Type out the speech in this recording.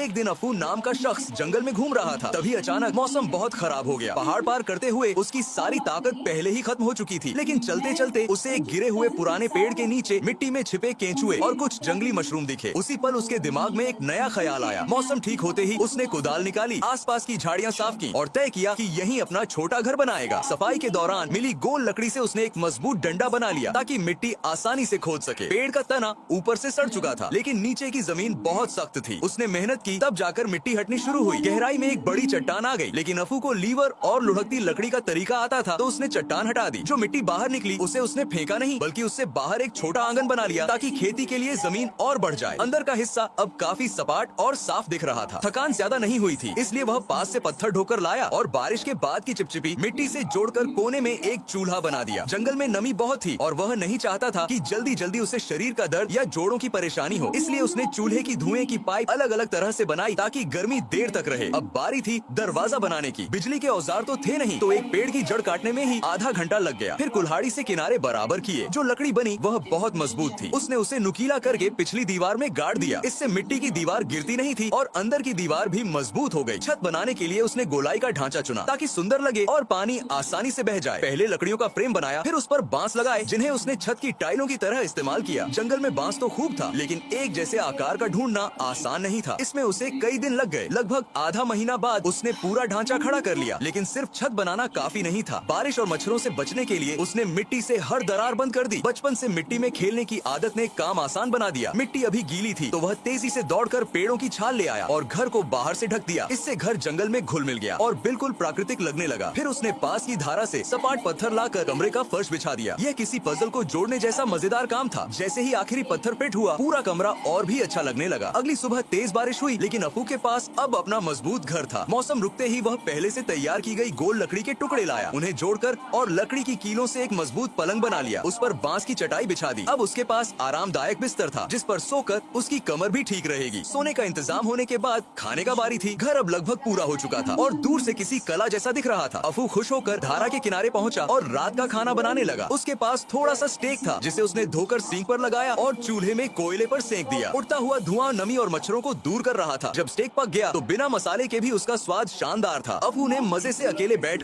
एक दिन अफू नाम का शख्स जंगल में घूम रहा था। तभी अचानक मौसम बहुत खराब हो गया। पहाड़ पार करते हुए उसकी सारी ताकत पहले ही खत्म हो चुकी थी, लेकिन चलते चलते उसे एक गिरे हुए पुराने पेड़ के नीचे मिट्टी में छिपे केंचुए और कुछ जंगली मशरूम दिखे। उसी पल उसके दिमाग में एक नया ख्याल आया। मौसम ठीक होते ही उसने कुदाल निकाली, आसपास की झाड़ियाँ साफ की और तय किया कि यहीं अपना छोटा घर बनाएगा। सफाई के दौरान मिली गोल लकड़ी से उसने एक मजबूत डंडा बना लिया ताकि मिट्टी आसानी से खोद सके। पेड़ का तना ऊपर से सड़ चुका था, लेकिन नीचे की जमीन बहुत सख्त थी। उसने मेहनत की, तब जाकर मिट्टी हटनी शुरू हुई। गहराई में एक बड़ी चट्टान आ गई, लेकिन अफू को लीवर और लुढ़कती लकड़ी का तरीका आता था, तो उसने चट्टान हटा दी। जो मिट्टी बाहर निकली उसे उसने फेंका नहीं, बल्कि उससे बाहर एक छोटा आंगन बना लिया ताकि खेती के लिए जमीन और बढ़ जाए। अंदर का हिस्सा अब काफी सपाट और साफ दिख रहा था। थकान ज्यादा नहीं हुई थी, इसलिए वह पास से पत्थर ढोकर लाया और बारिश के बाद की चिपचिपी मिट्टी से जोड़कर कोने में एक चूल्हा बना दिया। जंगल में नमी बहुत थी और वह नहीं चाहता था कि जल्दी जल्दी उसे शरीर का दर्द या जोड़ों की परेशानी हो, इसलिए उसने चूल्हे की धुएं की पाइप अलग अलग तरह से बनाई ताकि गर्मी देर तक रहे। अब बारी थी दरवाजा बनाने की। बिजली के औजार तो थे नहीं, तो एक पेड़ की जड़ काटने में ही आधा घंटा लग गया। फिर कुल्हाड़ी से किनारे बराबर किए। जो लकड़ी बनी वह बहुत मजबूत थी। उसने उसे नुकीला करके पिछली दीवार में गाड़ दिया। इससे मिट्टी की दीवार गिरती नहीं थी और अंदर की दीवार भी मजबूत हो गई। छत बनाने के लिए उसने गोलाई का ढांचा चुना ताकि सुंदर लगे और पानी आसानी से बह जाए। पहले लकड़ियों का फ्रेम बनाया, फिर उस पर बांस लगाए, जिन्हें उसने छत की टाइलों की तरह इस्तेमाल किया। जंगल में बांस तो खूब था, लेकिन एक जैसे आकार का ढूंढना आसान नहीं था। इसमें उसे कई दिन लग गए। लगभग आधा महीना बाद उसने पूरा ढांचा खड़ा कर लिया, लेकिन सिर्फ छत बनाना काफी नहीं था। बारिश और मच्छरों से बचने के लिए उसने मिट्टी से हर दरार बंद कर दी। बचपन से मिट्टी में खेलने की आदत ने काम आसान बना दिया। मिट्टी अभी गीली थी, तो वह तेजी से दौड़कर पेड़ों की छाल ले आया और घर को बाहर से ढक दिया। इससे घर जंगल में घुल मिल गया और बिल्कुल प्राकृतिक लगने लगा। फिर उसने पास की धारा से सपाट पत्थर लाकर कमरे का फर्श बिछा दिया। यह किसी पजल को जोड़ने जैसा मजेदार काम था। जैसे ही आखिरी पत्थर फिट हुआ, पूरा कमरा और भी अच्छा लगने लगा। अगली सुबह तेज बारिश हुई, लेकिन अफू के पास अब अपना मजबूत घर था। मौसम रुकते ही वह पहले से तैयार की गई गोल लकड़ी के टुकड़े लाया, उन्हें जोड़कर और लकड़ी की कीलों से एक मजबूत पलंग बना लिया। उस पर बांस की चटाई बिछा दी। अब उसके पास आरामदायक बिस्तर था, जिस पर सोकर उसकी कमर भी ठीक रहेगी। सोने का इंतजाम होने के बाद खाने का बारी थी। घर अब लगभग पूरा हो चुका था और दूर से किसी कला जैसा दिख रहा था। अफू खुश होकर धारा के किनारे पहुंचा और रात का खाना बनाने लगा। उसके पास थोड़ा सा स्टेक था, जिसे उसने धोकर सींग पर लगाया और चूल्हे में कोयले पर सेंक दिया। उठता हुआ धुआं नमी और मच्छरों को दूर कर रहा था। जब स्टेक पक गया तो बिना मसाले के भी उसका स्वाद शानदार था। अफू ने मजे से अकेले बैठ